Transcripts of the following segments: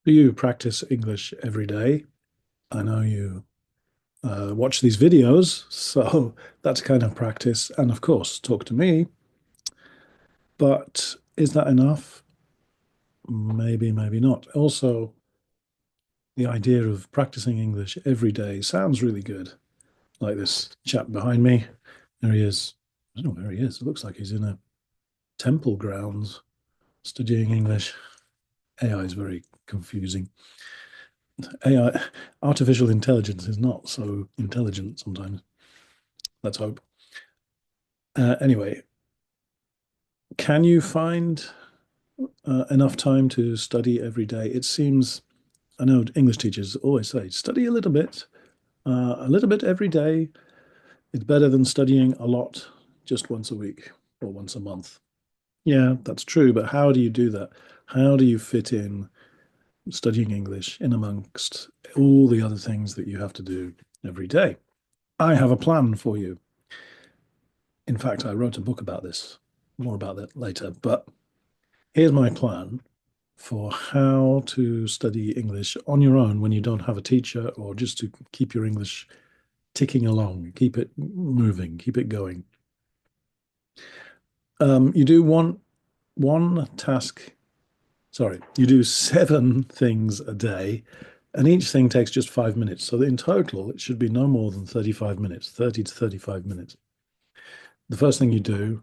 Do you practice English every day? I know you watch these videos, so that's kind of practice. And of course, talk to me. But is that enough? Maybe, maybe not. Also, the idea of practicing English every day sounds really good. Like this chap behind me. There he is. I don't know where he is. It looks like he's in a temple grounds studying English. AI is very confusing. AI, artificial intelligence is not so intelligent sometimes. Let's hope. Anyway, can you find enough time to study every day? It seems, I know English teachers always say, study a little bit every day. It's better than studying a lot just once a week or once a month. Yeah, that's true. But how do you do that? How do you fit in studying English in amongst all the other things that you have to do every day? I have a plan for you. In fact, I wrote a book about this, more about that later. But here's my plan for how to study English on your own when you don't have a teacher, or just to keep your English ticking along, keep it moving, keep it going. You do one task. Sorry, you do seven things a day, and each thing takes just 5 minutes. So in total, it should be no more than 35 minutes, 30 to 35 minutes. The first thing you do,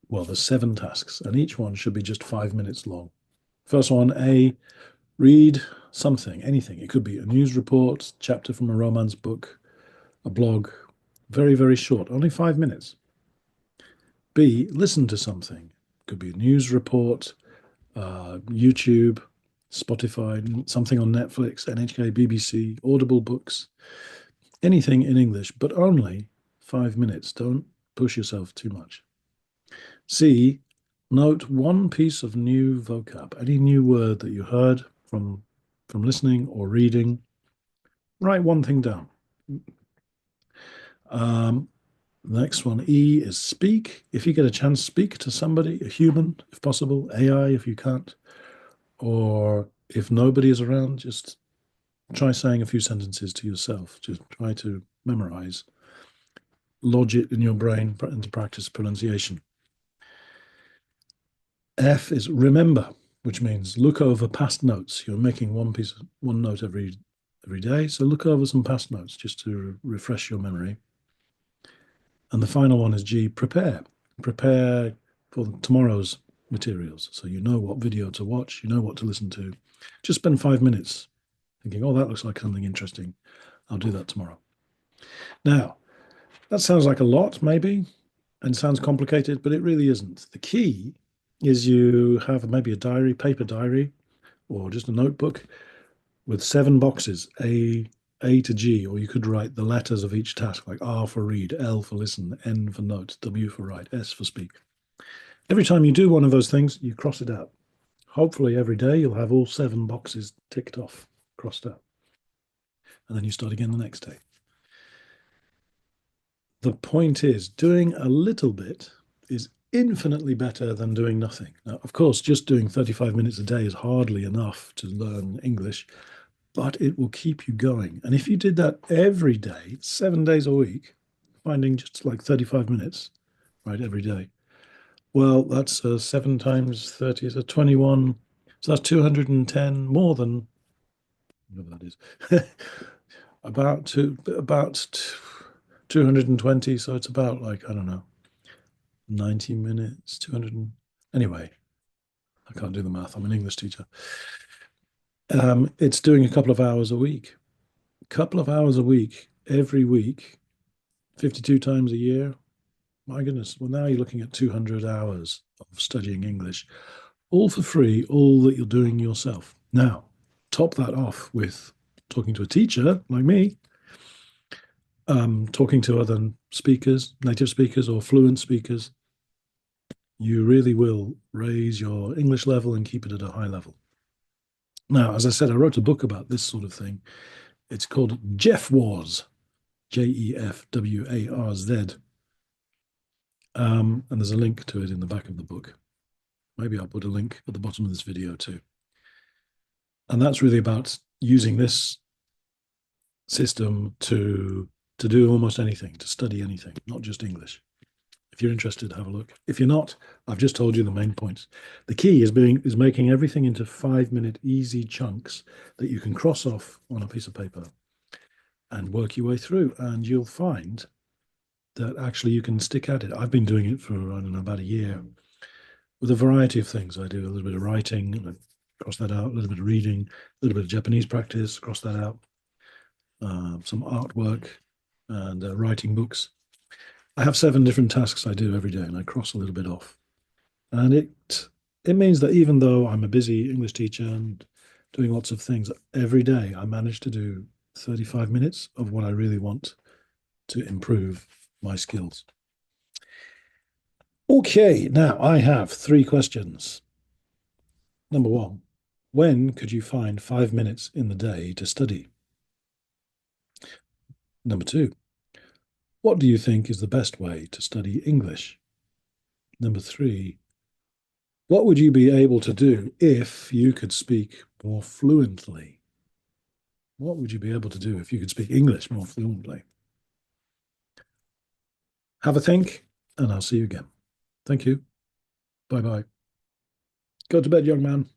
well, there's seven tasks, and each one should be just 5 minutes long. First one, A, read something, anything. It could be a news report, chapter from a romance book, a blog. Very, very short, only 5 minutes. B, listen to something. It could be a news report, YouTube, Spotify, something on Netflix, NHK, BBC, Audible books, anything in English, but only 5 minutes. Don't push yourself too much. C, note one piece of new vocab, any new word that you heard from listening or reading. Write one thing down. Um, next one, E, is speak. If you get a chance, speak to somebody, a human, if possible, AI if you can't, or if nobody is around, just try saying a few sentences to yourself. Just try to memorize, lodge it in your brain and to practice pronunciation. F is remember, which means look over past notes. You're making one note every day, so look over some past notes just to refresh your memory. And the final one is G, prepare. Prepare for tomorrow's materials. So you know what video to watch, you know what to listen to. Just spend 5 minutes thinking, oh, that looks like something interesting. I'll do that tomorrow. Now, that sounds like a lot, maybe, and sounds complicated, but it really isn't. The key is you have maybe a diary, paper diary, or just a notebook with 7 boxes, A to G, or you could write the letters of each task, like R for read, L for listen, N for note, W for write, S for speak. Every time you do one of those things, you cross it out. Hopefully, every day you'll have all 7 boxes ticked off, crossed out. And then you start again the next day. The point is, doing a little bit is infinitely better than doing nothing. Now, of course, just doing 35 minutes a day is hardly enough to learn English, but it will keep you going. And if you did that every day, 7 days a week, finding just like 35 minutes, right, every day, well, that's 7 times 30 is a 21. So that's 210 more than whatever that is. About 220. So it's about like, I don't know, 90 minutes, 200. Anyway, I can't do the math. I'm an English teacher. It's doing a couple of hours a week. Couple of hours a week, every week, 52 times a year. My goodness. Well, now you're looking at 200 hours of studying English, all for free, all that you're doing yourself. Now, top that off with talking to a teacher like me, talking to other speakers, native speakers or fluent speakers. You really will raise your English level and keep it at a high level. Now, as I said, I wrote a book about this sort of thing. It's called Jefwars, Jefwarz. And there's a link to it in the back of the book. Maybe I'll put a link at the bottom of this video too. And that's really about using this system to do almost anything, to study anything, not just English. If you're interested, have a look. If you're not, I've just told you the main points. The key is making everything into 5-minute easy chunks that you can cross off on a piece of paper and work your way through. And you'll find that actually you can stick at it. I've been doing it for, I don't know, about a year with a variety of things. I do a little bit of writing, and I cross that out, a little bit of reading, a little bit of Japanese practice, cross that out, some artwork, and writing books. I have 7 different tasks I do every day, and I cross a little bit off. And it means that even though I'm a busy English teacher and doing lots of things every day, I manage to do 35 minutes of what I really want to improve my skills. Okay, now I have 3 questions. Number 1, when could you find 5 minutes in the day to study? Number 2, what do you think is the best way to study English? Number 3, what would you be able to do if you could speak more fluently? What would you be able to do if you could speak English more fluently? Have a think, and I'll see you again. Thank you. Bye bye. Go to bed, young man.